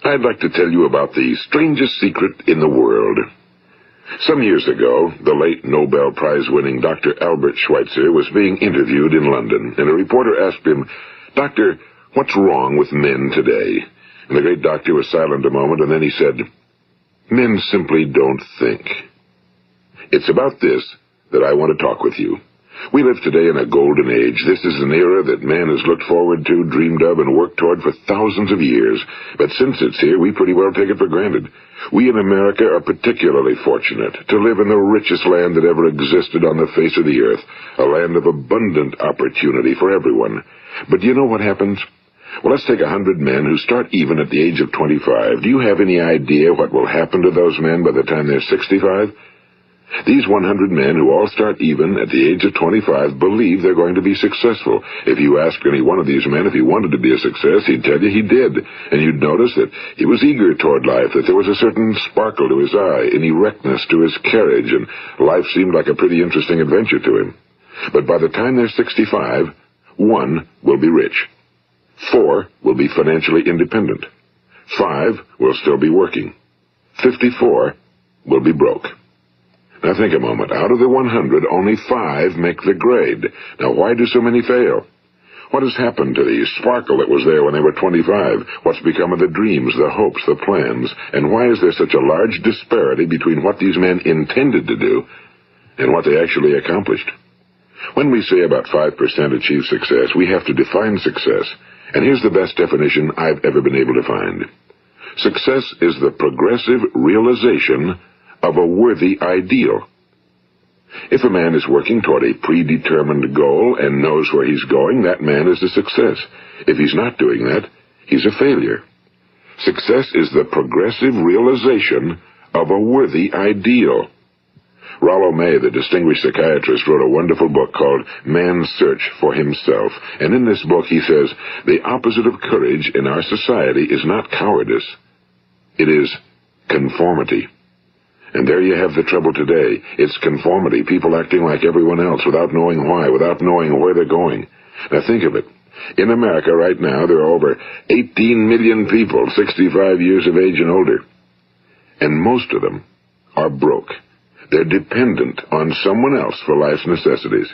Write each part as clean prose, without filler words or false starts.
I'd like to tell you about the strangest secret in the world. Some years ago, the late Nobel Prize-winning Dr. Albert Schweitzer was being interviewed in London, and a reporter asked him, "Doctor, what's wrong with men today?" And the great doctor was silent a moment, and then he said, "Men simply don't think." It's about this that I want to talk with you. We live today in a golden age. This is an era that man has looked forward to, dreamed of, and worked toward for thousands of years. But since it's here, we pretty well take it for granted. We in America are particularly fortunate to live in the richest land that ever existed on the face of the earth, a land of abundant opportunity for everyone. But do you know what happens? Well, let's take 100 men who start even at the age of 25. Do you have any idea what will happen to those men by the time they're 65? These 100 men who all start even at the age of 25 believe they're going to be successful. If you ask any one of these men if he wanted to be a success, he'd tell you he did. And you'd notice that he was eager toward life, that there was a certain sparkle to his eye, an erectness to his carriage, and life seemed like a pretty interesting adventure to him. But by the time they're 65, 1 will be rich. 4 will be financially independent. 5 will still be working. 54 will be broke. Now think a moment. Out of the 100, only 5 make the grade. Now why do so many fail? What has happened to the sparkle that was there when they were 25? What's become of the dreams, the hopes, the plans? And why is there such a large disparity between what these men intended to do and what they actually accomplished? When we say about 5% achieve success, we have to define success. And here's the best definition I've ever been able to find. Success is the progressive realization of a worthy ideal. If a man is working toward a predetermined goal and knows where he's going, that man is a success. If he's not doing that, he's a failure. Success is the progressive realization of a worthy ideal. Rollo May, the distinguished psychiatrist, wrote a wonderful book called Man's Search for Himself. And in this book he says, the opposite of courage in our society is not cowardice. It is conformity. And there you have the trouble today. It's conformity, people acting like everyone else without knowing why, without knowing where they're going. Now think of it. In America right now, there are over 18 million people 65 years of age and older. And most of them are broke. They're dependent on someone else for life's necessities.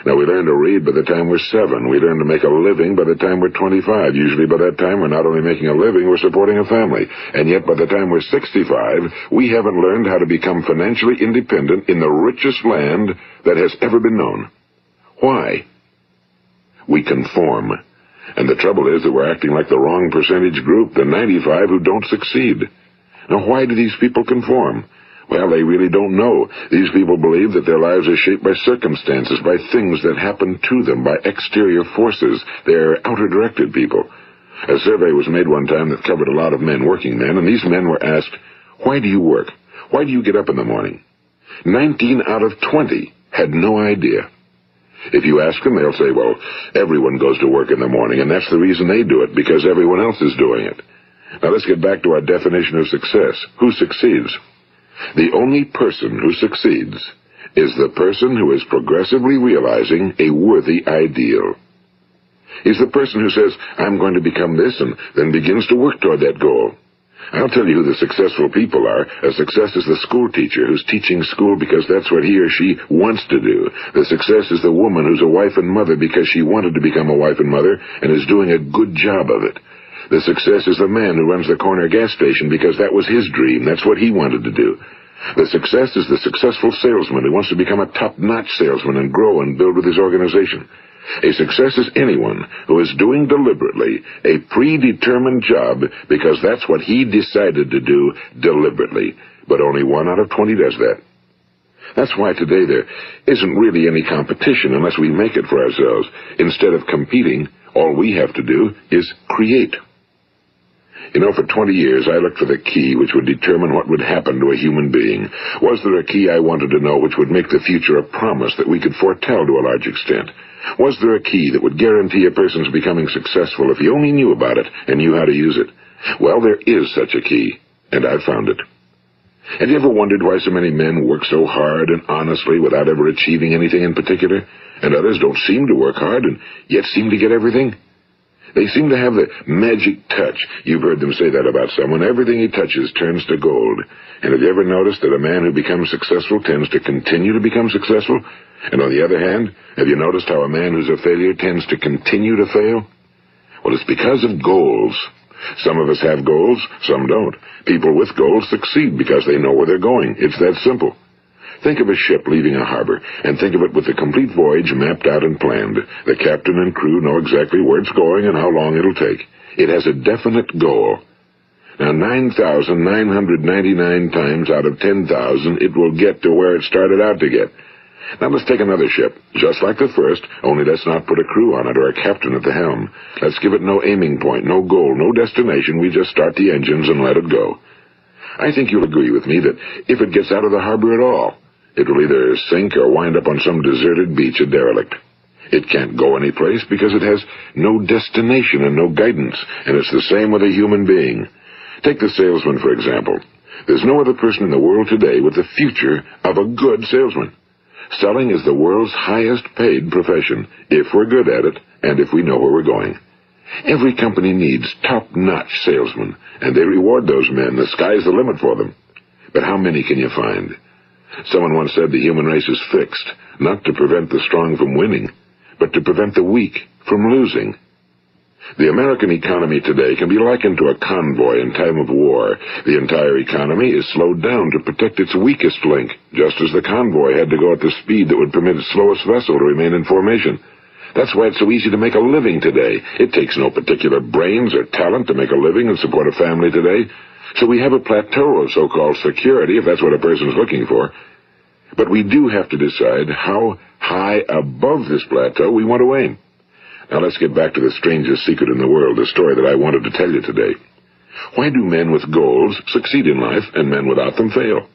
Now, we learn to read by the time we're 7. We learn to make a living by the time we're 25. Usually by that time, we're not only making a living, we're supporting a family. And yet by the time we're 65, we haven't learned how to become financially independent in the richest land that has ever been known. Why? We conform. And the trouble is that we're acting like the wrong percentage group, the 95 who don't succeed. Now, why do these people conform? Well, they really don't know. These people believe that their lives are shaped by circumstances, by things that happen to them, by exterior forces. They're outer-directed people. A survey was made one time that covered a lot of men, working men, and these men were asked, "Why do you work? Why do you get up in the morning?" 19 out of 20 had no idea. If you ask them, they'll say, well, everyone goes to work in the morning, and that's the reason they do it, because everyone else is doing it. Now let's get back to our definition of success. Who succeeds? The only person who succeeds is the person who is progressively realizing a worthy ideal. He's the person who says, I'm going to become this, and then begins to work toward that goal. I'll tell you who the successful people are. A success is the school teacher who's teaching school because that's what he or she wants to do. The success is the woman who's a wife and mother because she wanted to become a wife and mother and is doing a good job of it. The success is the man who runs the corner gas station because that was his dream. That's what he wanted to do. The success is the successful salesman who wants to become a top-notch salesman and grow and build with his organization. A success is anyone who is doing deliberately a predetermined job because that's what he decided to do deliberately. But only 1 out of 20 does that. That's why today there isn't really any competition unless we make it for ourselves. Instead of competing, all we have to do is create. You know, for 20 years, I looked for the key which would determine what would happen to a human being. Was there a key I wanted to know which would make the future a promise that we could foretell to a large extent? Was there a key that would guarantee a person's becoming successful if he only knew about it and knew how to use it? Well, there is such a key, and I've found it. Have you ever wondered why so many men work so hard and honestly without ever achieving anything in particular, and others don't seem to work hard and yet seem to get everything? They seem to have the magic touch. You've heard them say that about someone. Everything he touches turns to gold. And have you ever noticed that a man who becomes successful tends to continue to become successful? And on the other hand, have you noticed how a man who's a failure tends to continue to fail? Well, it's because of goals. Some of us have goals, some don't. People with goals succeed because they know where they're going. It's that simple. Think of a ship leaving a harbor, and think of it with the complete voyage mapped out and planned. The captain and crew know exactly where it's going and how long it'll take. It has a definite goal. Now, 9,999 times out of 10,000, it will get to where it started out to get. Now, let's take another ship, just like the first, only let's not put a crew on it or a captain at the helm. Let's give it no aiming point, no goal, no destination. We just start the engines and let it go. I think you'll agree with me that if it gets out of the harbor at all, it will either sink or wind up on some deserted beach, a derelict. It can't go anyplace because it has no destination and no guidance, and it's the same with a human being. Take the salesman, for example. There's no other person in the world today with the future of a good salesman. Selling is the world's highest paid profession, if we're good at it, and if we know where we're going. Every company needs top-notch salesmen, and they reward those men. The sky's the limit for them. But how many can you find? Someone once said the human race is fixed, not to prevent the strong from winning, but to prevent the weak from losing. The American economy today can be likened to a convoy in time of war. The entire economy is slowed down to protect its weakest link, just as the convoy had to go at the speed that would permit its slowest vessel to remain in formation. That's why it's so easy to make a living today. It takes no particular brains or talent to make a living and support a family today. So we have a plateau of so-called security, if that's what a person's looking for. But we do have to decide how high above this plateau we want to aim. Now let's get back to the strangest secret in the world, the story that I wanted to tell you today. Why do men with goals succeed in life and men without them fail?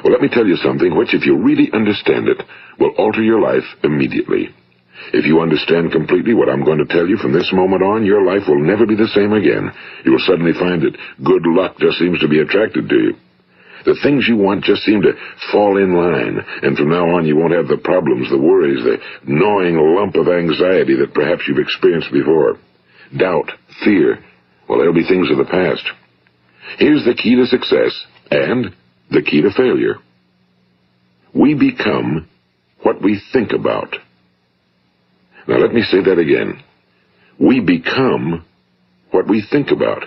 Well, let me tell you something which, if you really understand it, will alter your life immediately. If you understand completely what I'm going to tell you from this moment on, your life will never be the same again. You will suddenly find that good luck just seems to be attracted to you. The things you want just seem to fall in line, and from now on you won't have the problems, the worries, the gnawing lump of anxiety that perhaps you've experienced before. Doubt, fear, well, they'll be things of the past. Here's the key to success and the key to failure. We become what we think about. Now let me say that again. We become what we think about.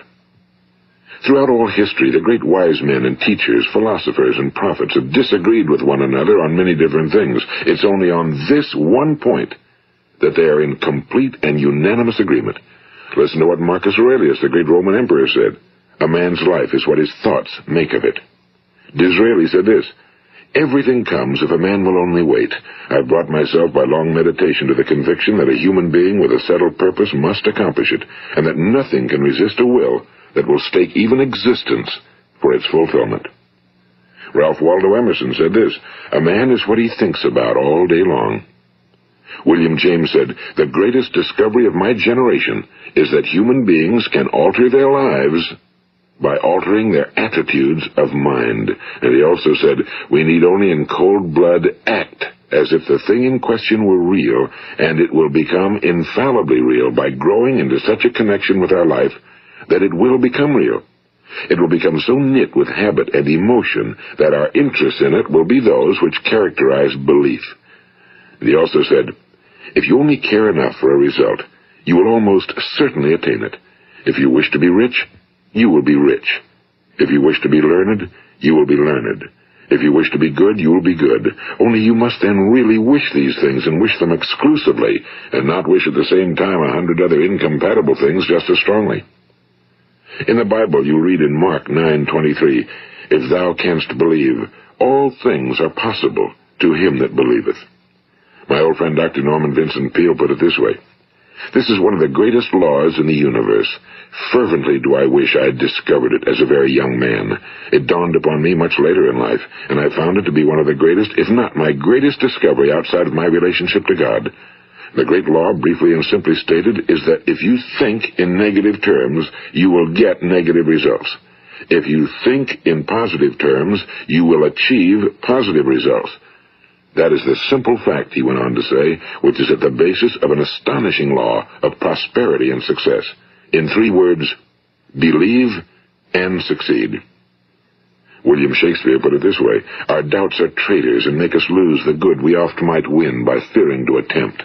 Throughout all history, the great wise men and teachers, philosophers and prophets have disagreed with one another on many different things. It's only on this one point that they are in complete and unanimous agreement. Listen to what Marcus Aurelius, the great Roman emperor, said. A man's life is what his thoughts make of it. Disraeli said this. Everything comes if a man will only wait. I've brought myself by long meditation to the conviction that a human being with a settled purpose must accomplish it, and that nothing can resist a will that will stake even existence for its fulfillment. Ralph Waldo Emerson said this, a man is what he thinks about all day long. William James said, the greatest discovery of my generation is that human beings can alter their lives by altering their attitudes of mind. And he also said, we need only in cold blood act as if the thing in question were real, and it will become infallibly real by growing into such a connection with our life that it will become real. It will become so knit with habit and emotion that our interest in it will be those which characterize belief. And he also said, if you only care enough for a result, you will almost certainly attain it. If you wish to be rich, you will be rich. If you wish to be learned, you will be learned. If you wish to be good, you will be good. Only you must then really wish these things, and wish them exclusively, and not wish at the same time 100 other incompatible things just as strongly. In the Bible, you read in Mark 9:23, if thou canst believe, all things are possible to him that believeth. My old friend Dr. Norman Vincent Peale put it this way, this is one of the greatest laws in the universe. Fervently do I wish I had discovered it as a very young man. It dawned upon me much later in life, and I found it to be one of the greatest, if not my greatest discovery outside of my relationship to God. The great law, briefly and simply stated, is that if you think in negative terms, you will get negative results. If you think in positive terms, you will achieve positive results. That is the simple fact, he went on to say, which is at the basis of an astonishing law of prosperity and success. In 3 words, believe and succeed. William Shakespeare put it this way: our doubts are traitors and make us lose the good we oft might win by fearing to attempt.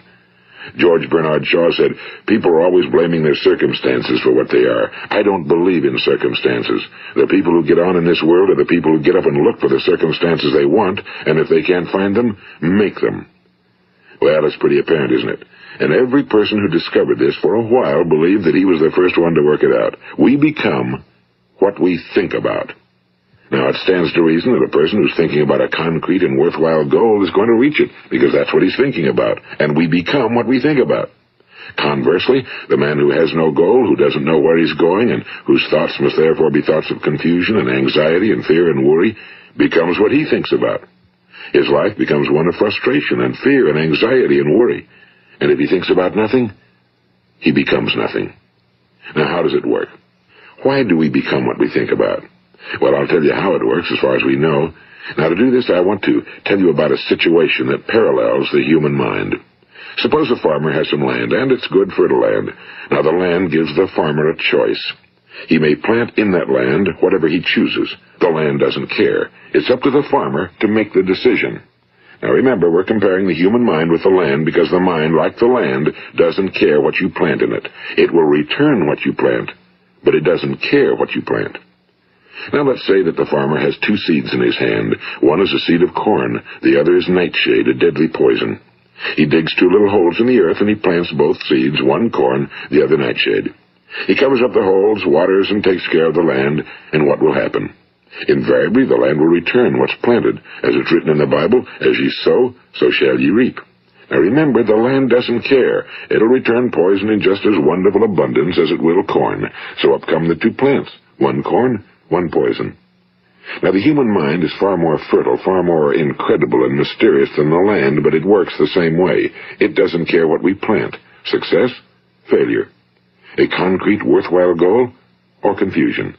George Bernard Shaw said, people are always blaming their circumstances for what they are. I don't believe in circumstances. The people who get on in this world are the people who get up and look for the circumstances they want, and if they can't find them, make them. Well, it's pretty apparent, isn't it? And every person who discovered this for a while believed that he was the first one to work it out. We become what we think about. Now, it stands to reason that a person who's thinking about a concrete and worthwhile goal is going to reach it, because that's what he's thinking about, and we become what we think about. Conversely, the man who has no goal, who doesn't know where he's going, and whose thoughts must therefore be thoughts of confusion and anxiety and fear and worry, becomes what he thinks about. His life becomes one of frustration and fear and anxiety and worry. And if he thinks about nothing, he becomes nothing. Now, how does it work? Why do we become what we think about? Well, I'll tell you how it works as far as we know. Now, to do this, I want to tell you about a situation that parallels the human mind. Suppose a farmer has some land, and it's good fertile land. Now, the land gives the farmer a choice. He may plant in that land whatever he chooses. The land doesn't care. It's up to the farmer to make the decision. Now, remember, we're comparing the human mind with the land because the mind, like the land, doesn't care what you plant in it. It will return what you plant, but it doesn't care what you plant. Now, let's say that the farmer has 2 seeds in his hand. One is a seed of corn. The other is nightshade, a deadly poison. He digs 2 little holes in the earth, and he plants both seeds, one corn, the other nightshade. He covers up the holes, waters, and takes care of the land, and what will happen? Invariably, the land will return what's planted. As it's written in the Bible, as ye sow, so shall ye reap. Now remember, the land doesn't care. It'll return poison in just as wonderful abundance as it will corn. So up come the 2 plants, one corn, one poison. Now, the human mind is far more fertile, far more incredible and mysterious than the land, but it works the same way. It doesn't care what we plant. Success, failure. A concrete, worthwhile goal, or confusion.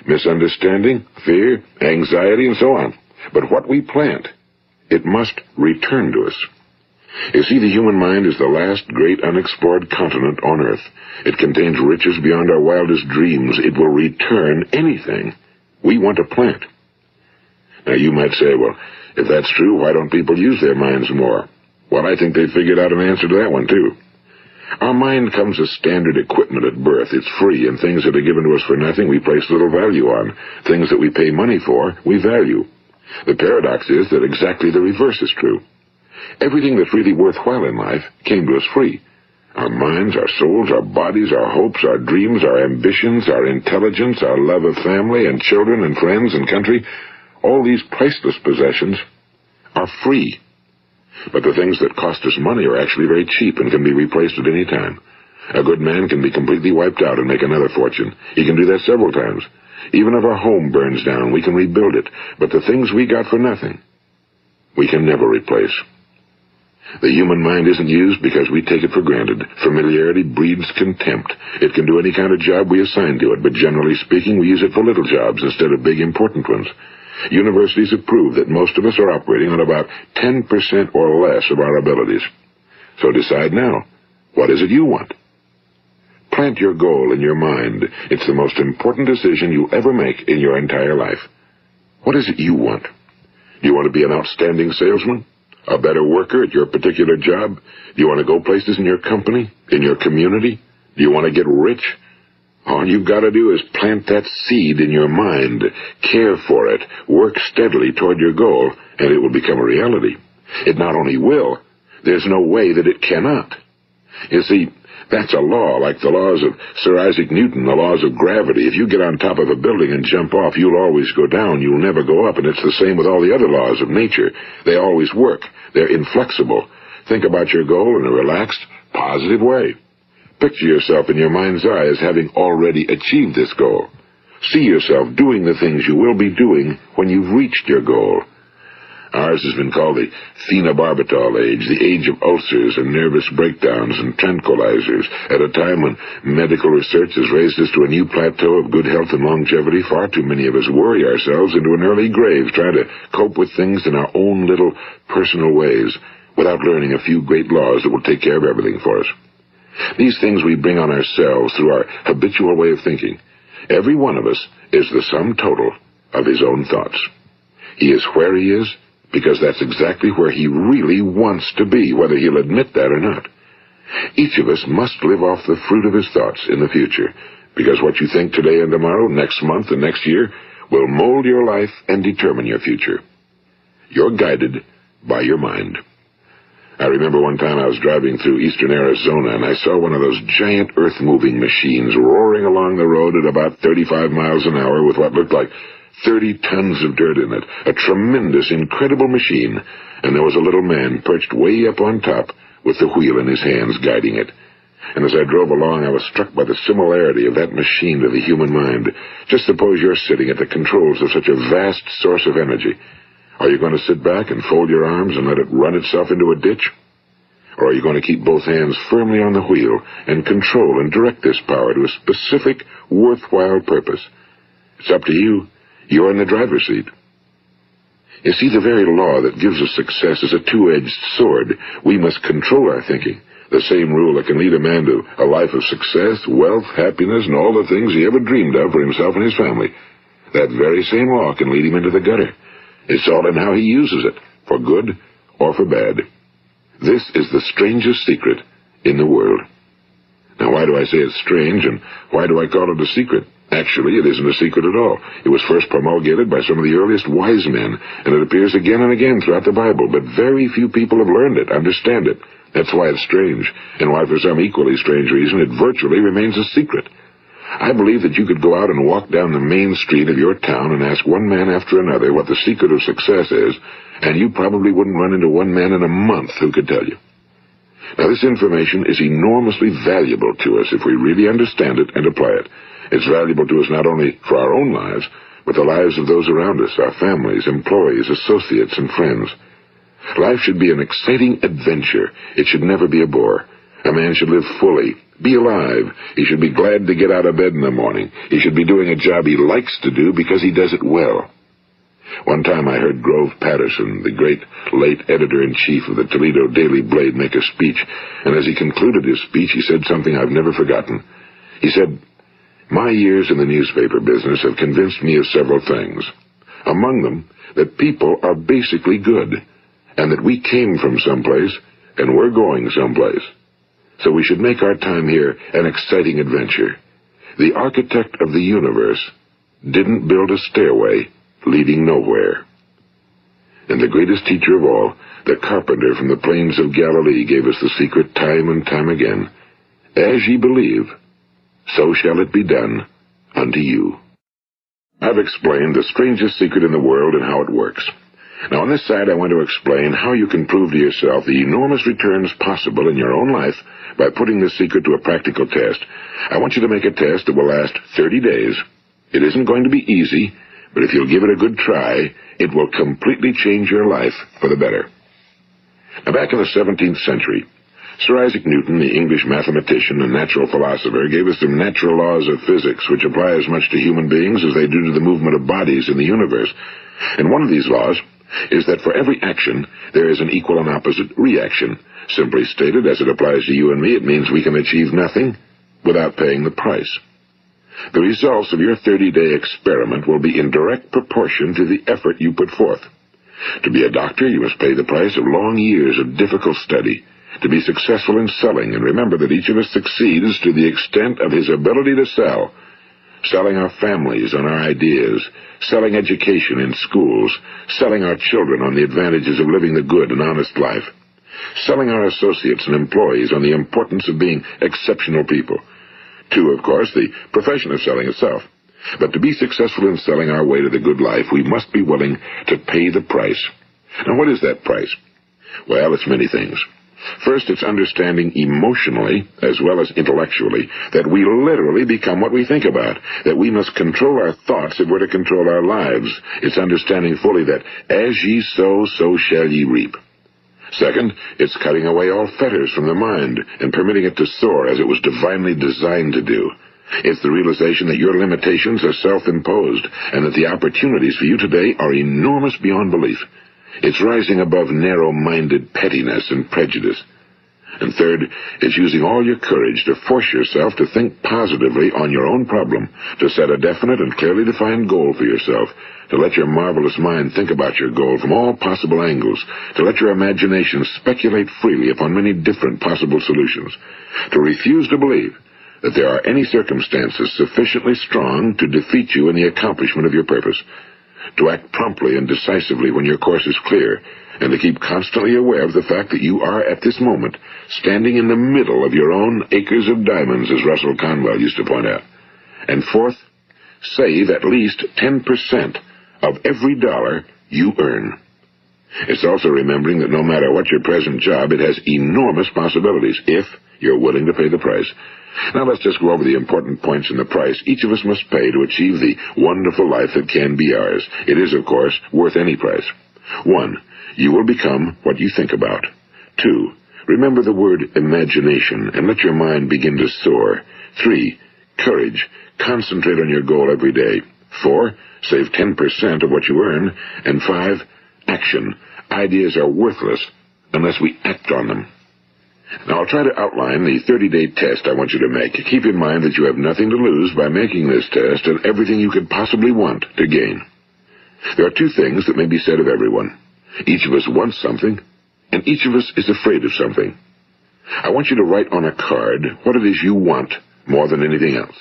Misunderstanding, fear, anxiety, and so on. But what we plant, it must return to us. You see, the human mind is the last great unexplored continent on Earth. It contains riches beyond our wildest dreams. It will return anything we want to plant. Now, you might say, well, if that's true, why don't people use their minds more? Well, I think they figured out an answer to that one, too. Our mind comes as standard equipment at birth. It's free, and things that are given to us for nothing we place little value on. Things that we pay money for, we value. The paradox is that exactly the reverse is true. Everything that's really worthwhile in life came to us free. Our minds, our souls, our bodies, our hopes, our dreams, our ambitions, our intelligence, our love of family and children and friends and country, all these priceless possessions are free. But the things that cost us money are actually very cheap and can be replaced at any time. A good man can be completely wiped out and make another fortune. He can do that several times. Even if our home burns down, we can rebuild it. But the things we got for nothing, we can never replace. The human mind isn't used because we take it for granted. Familiarity breeds contempt. It can do any kind of job we assign to it, but generally speaking, we use it for little jobs instead of big, important ones. Universities have proved that most of us are operating on about 10% or less of our abilities. So decide now, what is it you want? Plant your goal in your mind. It's the most important decision you'll ever make in your entire life. What is it you want? Do you want to be an outstanding salesman? A better worker at your particular job? Do you want to go places in your company? In your community? Do you want to get rich? All you've got to do is plant that seed in your mind, care for it, work steadily toward your goal, and it will become a reality. It not only will, there's no way that it cannot. You see, that's a law, like the laws of Sir Isaac Newton, the laws of gravity. If you get on top of a building and jump off, you'll always go down. You'll never go up, and it's the same with all the other laws of nature. They always work. They're inflexible. Think about your goal in a relaxed, positive way. Picture yourself in your mind's eye as having already achieved this goal. See yourself doing the things you will be doing when you've reached your goal. Ours has been called the phenobarbital age, the age of ulcers and nervous breakdowns and tranquilizers, at a time when medical research has raised us to a new plateau of good health and longevity. Far too many of us worry ourselves into an early grave trying to cope with things in our own little personal ways without learning a few great laws that will take care of everything for us. These things we bring on ourselves through our habitual way of thinking. Every one of us is the sum total of his own thoughts. He is where he is because that's exactly where he really wants to be, whether he'll admit that or not. Each of us must live off the fruit of his thoughts in the future, because what you think today and tomorrow, next month and next year, will mold your life and determine your future. You're guided by your mind. I remember one time I was driving through eastern Arizona, and I saw one of those giant earth-moving machines roaring along the road at about 35 miles an hour with what looked like 30 tons of dirt in it. A tremendous, incredible machine, and there was a little man perched way up on top with the wheel in his hands guiding it. And as I drove along, I was struck by the similarity of that machine to the human mind. Just suppose you're sitting at the controls of such a vast source of energy. Are you going to sit back and fold your arms and let it run itself into a ditch? Or are you going to keep both hands firmly on the wheel and control and direct this power to a specific, worthwhile purpose? It's up to you. You're in the driver's seat. You see, the very law that gives us success is a two-edged sword. We must control our thinking. The same rule that can lead a man to a life of success, wealth, happiness, and all the things he ever dreamed of for himself and his family. That very same law can lead him into the gutter. It's all in how he uses it, for good or for bad. This is the strangest secret in the world. Now, why do I say it's strange, and why do I call it a secret? Actually, it isn't a secret at all. It was first promulgated by some of the earliest wise men, and it appears again and again throughout the Bible, but very few people have learned it, understand it. That's why it's strange, and why for some equally strange reason it virtually remains a secret. I believe that you could go out and walk down the main street of your town and ask one man after another what the secret of success is, and you probably wouldn't run into one man in a month who could tell you. Now, this information is enormously valuable to us if we really understand it and apply it. It's valuable to us not only for our own lives, but the lives of those around us, our families, employees, associates, and friends. Life should be an exciting adventure. It should never be a bore. A man should live fully, be alive. He should be glad to get out of bed in the morning. He should be doing a job he likes to do because he does it well. One time I heard Grove Patterson, the great late editor-in-chief of the Toledo Daily Blade, make a speech, and as he concluded his speech, he said something I've never forgotten. He said, "My years in the newspaper business have convinced me of several things. Among them, that people are basically good, and that we came from someplace, and we're going someplace. So we should make our time here an exciting adventure. The architect of the universe didn't build a stairway leading nowhere." And the greatest teacher of all, the carpenter from the plains of Galilee, gave us the secret time and time again. As ye believe, so shall it be done unto you. I've explained the strangest secret in the world and how it works. Now, on this side, I want to explain how you can prove to yourself the enormous returns possible in your own life by putting this secret to a practical test. I want you to make a test that will last 30 days. It isn't going to be easy, but if you'll give it a good try, it will completely change your life for the better. Now, back in the 17th century, Sir Isaac Newton, the English mathematician and natural philosopher, gave us some natural laws of physics which apply as much to human beings as they do to the movement of bodies in the universe. And one of these laws is that for every action, there is an equal and opposite reaction. Simply stated, as it applies to you and me, it means we can achieve nothing without paying the price. The results of your 30-day experiment will be in direct proportion to the effort you put forth. To be a doctor, you must pay the price of long years of difficult study. To be successful in selling, and remember that each of us succeeds to the extent of his ability to sell. Selling our families on our ideas, selling education in schools, selling our children on the advantages of living the good and honest life, selling our associates and employees on the importance of being exceptional people. To, of course, the profession of selling itself. But to be successful in selling our way to the good life, we must be willing to pay the price. Now, what is that price? Well, it's many things. First, it's understanding emotionally, as well as intellectually, that we literally become what we think about, that we must control our thoughts if we're to control our lives. It's understanding fully that as ye sow, so shall ye reap. Second, it's cutting away all fetters from the mind and permitting it to soar as it was divinely designed to do. It's the realization that your limitations are self-imposed and that the opportunities for you today are enormous beyond belief. It's rising above narrow-minded pettiness and prejudice. And third, it's using all your courage to force yourself to think positively on your own problem, to set a definite and clearly defined goal for yourself, to let your marvelous mind think about your goal from all possible angles, to let your imagination speculate freely upon many different possible solutions, to refuse to believe that there are any circumstances sufficiently strong to defeat you in the accomplishment of your purpose, to act promptly and decisively when your course is clear, and to keep constantly aware of the fact that you are, at this moment, standing in the middle of your own acres of diamonds, as Russell Conwell used to point out. And fourth, save at least 10% of every dollar you earn. It's also remembering that no matter what your present job, it has enormous possibilities, if you're willing to pay the price. Now let's just go over the important points in the price each of us must pay to achieve the wonderful life that can be ours. It is, of course, worth any price. 1. You will become what you think about. 2. Remember the word imagination and let your mind begin to soar. 3. Courage. Concentrate on your goal every day. 4. Save 10% of what you earn. And 5. Action. Ideas are worthless unless we act on them. Now, I'll try to outline the 30-day test I want you to make. Keep in mind that you have nothing to lose by making this test and everything you could possibly want to gain. There are two things that may be said of everyone. Each of us wants something, and each of us is afraid of something. I want you to write on a card what it is you want more than anything else.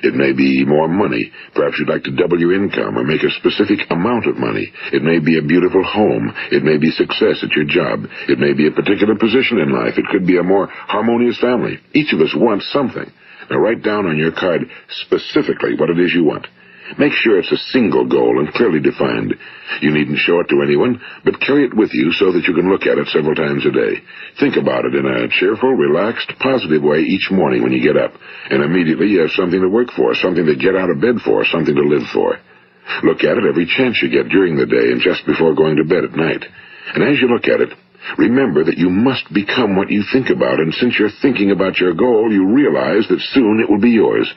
It may be more money. Perhaps you'd like to double your income or make a specific amount of money. It may be a beautiful home. It may be success at your job. It may be a particular position in life. It could be a more harmonious family. Each of us wants something. Now write down on your card specifically what it is you want. Make sure it's a single goal and clearly defined. You needn't show it to anyone, but carry it with you so that you can look at it several times a day. Think about it in a cheerful, relaxed, positive way each morning when you get up, and immediately you have something to work for, something to get out of bed for, something to live for. Look at it every chance you get during the day and just before going to bed at night. And as you look at it, remember that you must become what you think about, and since you're thinking about your goal, you realize that soon it will be yours.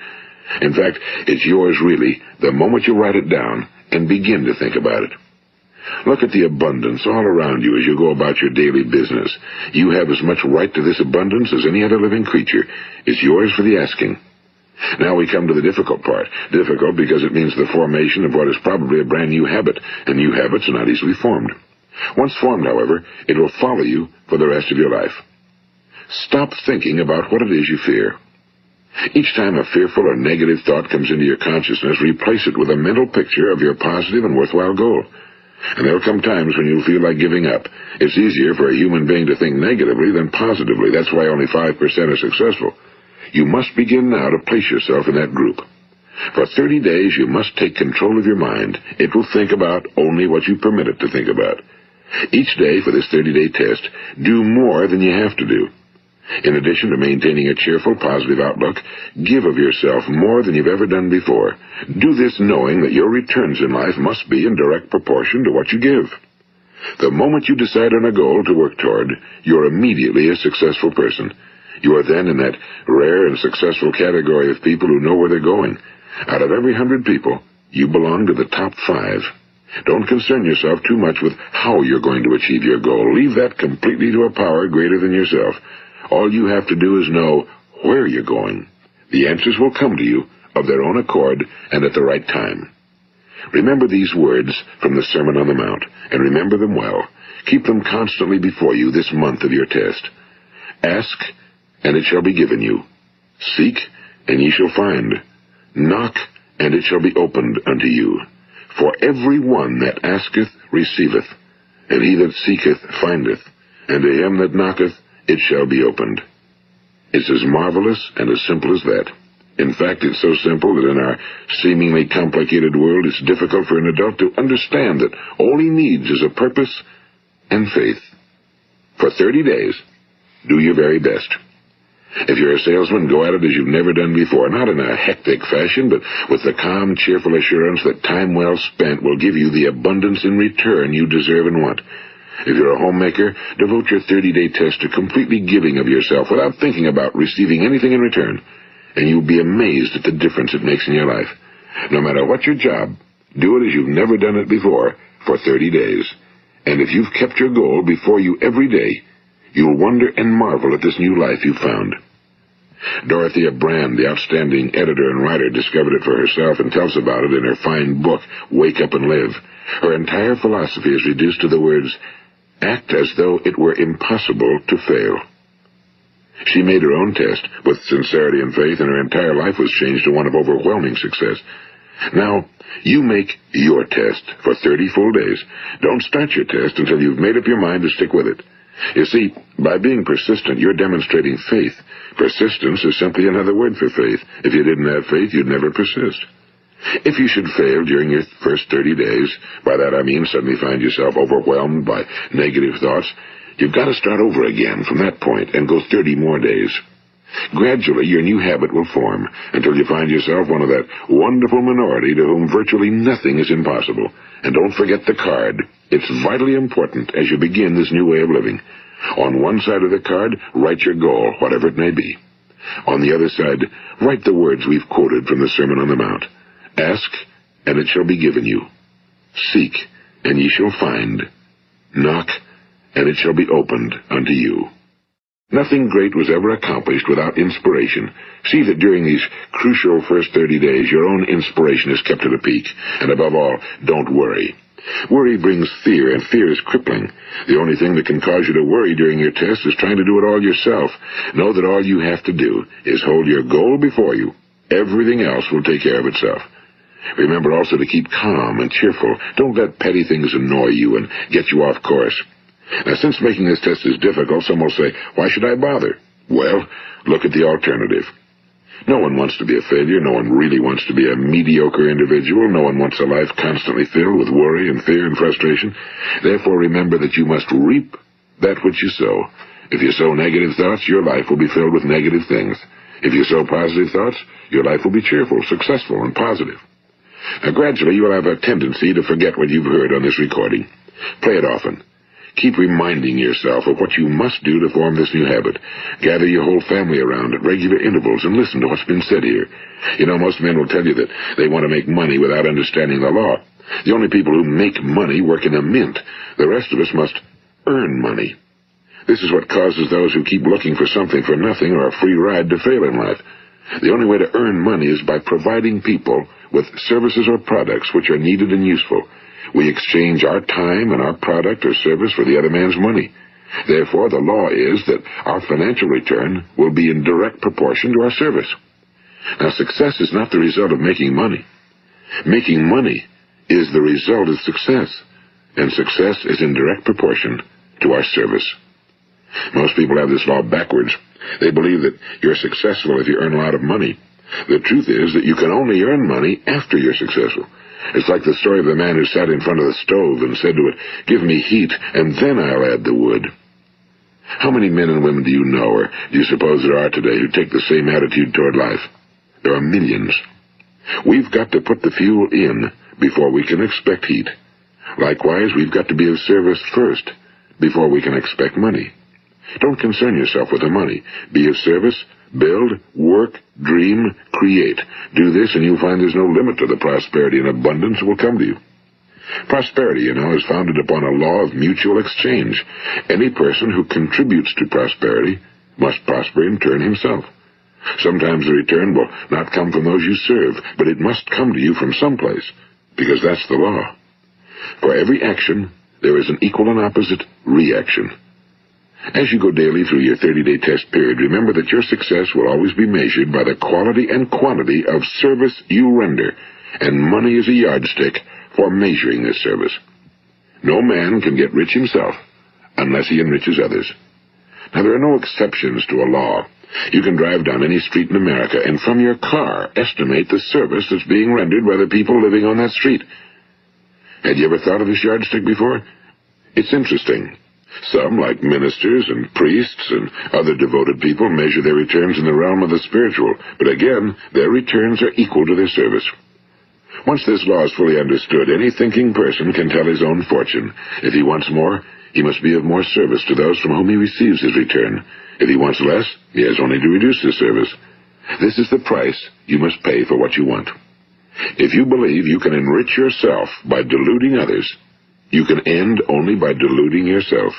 In fact, it's yours really the moment you write it down and begin to think about it. Look at the abundance all around you as you go about your daily business. You have as much right to this abundance as any other living creature. It's yours for the asking. Now we come to the difficult part. Difficult because it means the formation of what is probably a brand new habit, and new habits are not easily formed. Once formed, however, it will follow you for the rest of your life. Stop thinking about what it is you fear. Each time a fearful or negative thought comes into your consciousness, replace it with a mental picture of your positive and worthwhile goal. And there will come times when you'll feel like giving up. It's easier for a human being to think negatively than positively. That's why only 5% are successful. You must begin now to place yourself in that group. For 30 days, you must take control of your mind. It will think about only what you permit it to think about. Each day for this 30-day test, do more than you have to do. In addition to maintaining a cheerful, positive outlook, give of yourself more than you've ever done before. Do this knowing that your returns in life must be in direct proportion to what you give. The moment you decide on a goal to work toward, you're immediately a successful person. You are then in that rare and successful category of people who know where they're going. Out of every 100 people, you belong to the top 5. Don't concern yourself too much with how you're going to achieve your goal. Leave that completely to a power greater than yourself. All you have to do is know where you're going. The answers will come to you of their own accord and at the right time. Remember these words from the Sermon on the Mount, and remember them well. Keep them constantly before you this month of your test. Ask, and it shall be given you. Seek, and ye shall find. Knock, and it shall be opened unto you. For every one that asketh receiveth, and he that seeketh findeth, and to him that knocketh it shall be opened. It's as marvelous and as simple as that. In fact, it's so simple that in our seemingly complicated world, it's difficult for an adult to understand that all he needs is a purpose and faith. For 30 days, Do your very best. If you're a salesman, go at it as you've never done before, not in a hectic fashion, but with the calm, cheerful assurance that time well spent will give you the abundance in return you deserve and want. If you're a homemaker, devote your 30-day test to completely giving of yourself without thinking about receiving anything in return, and you'll be amazed at the difference it makes in your life. No matter what your job, do it as you've never done it before for 30 days. And if you've kept your goal before you every day, you'll wonder and marvel at this new life you've found. Dorothea Brand, the outstanding editor and writer, discovered it for herself and tells about it in her fine book, Wake Up and Live. Her entire philosophy is reduced to the words, act as though it were impossible to fail. She made her own test with sincerity and faith, and her entire life was changed to one of overwhelming success. Now, you make your test for 30 full days. Don't start your test until you've made up your mind to stick with it. You see, by being persistent, you're demonstrating faith. Persistence is simply another word for faith. If you didn't have faith, you'd never persist. If you should fail during your first 30 days, by that I mean suddenly find yourself overwhelmed by negative thoughts, you've got to start over again from that point and go 30 more days. Gradually, your new habit will form until you find yourself one of that wonderful minority to whom virtually nothing is impossible. And don't forget the card. It's vitally important as you begin this new way of living. On one side of the card, write your goal, whatever it may be. On the other side, write the words we've quoted from the Sermon on the Mount. Ask, and it shall be given you. Seek, and ye shall find. Knock, and it shall be opened unto you. Nothing great was ever accomplished without inspiration. See that during these crucial first 30 days, your own inspiration is kept at a peak. And above all, don't worry. Worry brings fear, and fear is crippling. The only thing that can cause you to worry during your test is trying to do it all yourself. Know that all you have to do is hold your goal before you. Everything else will take care of itself. Remember also to keep calm and cheerful. Don't let petty things annoy you and get you off course. Now, since making this test is difficult, some will say, why should I bother? Well, look at the alternative. No one wants to be a failure. No one really wants to be a mediocre individual. No one wants a life constantly filled with worry and fear and frustration. Therefore, remember that you must reap that which you sow. If you sow negative thoughts, your life will be filled with negative things. If you sow positive thoughts, your life will be cheerful, successful, and positive. Now, gradually, you will have a tendency to forget what you've heard on this recording. Play it often. Keep reminding yourself of what you must do to form this new habit. Gather your whole family around at regular intervals and listen to what's been said here. You know, most men will tell you that they want to make money without understanding the law. The only people who make money work in a mint. The rest of us must earn money. This is what causes those who keep looking for something for nothing or a free ride to fail in life. The only way to earn money is by providing people with services or products which are needed and useful. We exchange our time and our product or service for the other man's money. Therefore, the law is that our financial return will be in direct proportion to our service. Now, success is not the result of making money. Making money is the result of success, and success is in direct proportion to our service. Most people have this law backwards. They believe that you're successful if you earn a lot of money. The truth is that you can only earn money after you're successful. It's like the story of the man who sat in front of the stove and said to it, give me heat, and then I'll add the wood. How many men and women do you know, or do you suppose there are today, who take the same attitude toward life? There are millions. We've got to put the fuel in before we can expect heat. Likewise, we've got to be of service first before we can expect money. Don't concern yourself with the money. Be of service, build, work, dream, create. Do this, and you'll find there's no limit to the prosperity and abundance that will come to you. Prosperity, you know, is founded upon a law of mutual exchange. Any person who contributes to prosperity must prosper in turn himself. Sometimes the return will not come from those you serve, but it must come to you from someplace, because that's the law. For every action, there is an equal and opposite reaction. As you go daily through your 30-day test period, remember that your success will always be measured by the quality and quantity of service you render, and money is a yardstick for measuring this service. No man can get rich himself unless he enriches others. Now, there are no exceptions to a law. You can drive down any street in America and from your car estimate the service that's being rendered by the people living on that street. Had you ever thought of this yardstick before? It's interesting. Some, like ministers and priests and other devoted people, measure their returns in the realm of the spiritual, but again, their returns are equal to their service. Once this law is fully understood, any thinking person can tell his own fortune. If he wants more, he must be of more service to those from whom he receives his return. If he wants less, he has only to reduce his service. This is the price you must pay for what you want. If you believe you can enrich yourself by deluding others, you can end only by deluding yourself.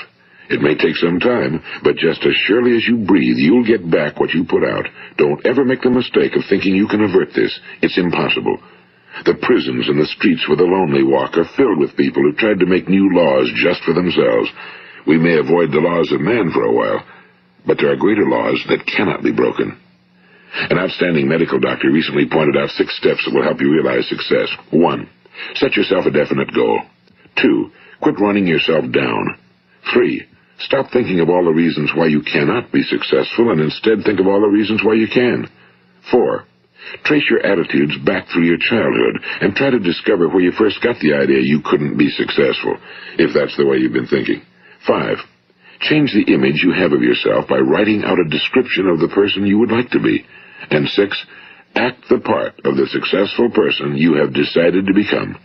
It may take some time, but just as surely as you breathe, you'll get back what you put out. Don't ever make the mistake of thinking you can avert this. It's impossible. The prisons and the streets where the lonely walk are filled with people who tried to make new laws just for themselves. We may avoid the laws of man for a while, but there are greater laws that cannot be broken. An outstanding medical doctor recently pointed out 6 steps that will help you realize success. 1. Set yourself a definite goal. 2. Quit running yourself down. 3. Stop thinking of all the reasons why you cannot be successful and instead think of all the reasons why you can. 4. Trace your attitudes back through your childhood and try to discover where you first got the idea you couldn't be successful, if that's the way you've been thinking. 5. Change the image you have of yourself by writing out a description of the person you would like to be. And 6. Act the part of the successful person you have decided to become.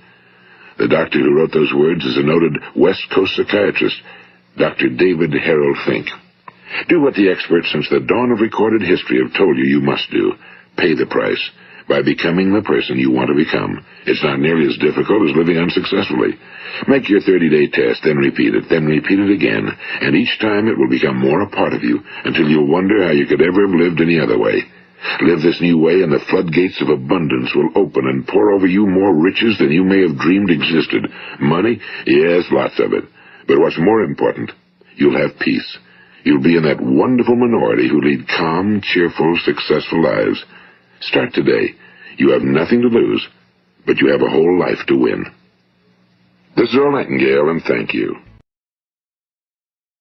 The doctor who wrote those words is a noted West Coast psychiatrist, Dr. David Harold Fink. Do what the experts since the dawn of recorded history have told you must do. Pay the price by becoming the person you want to become. It's not nearly as difficult as living unsuccessfully. Make your 30-day test, then repeat it again, and each time it will become more a part of you until you'll wonder how you could ever have lived any other way. Live this new way and the floodgates of abundance will open and pour over you more riches than you may have dreamed existed. Money? Yes, lots of it. But what's more important, you'll have peace. You'll be in that wonderful minority who lead calm, cheerful, successful lives. Start today. You have nothing to lose, but you have a whole life to win. This is Earl Nightingale, and thank you.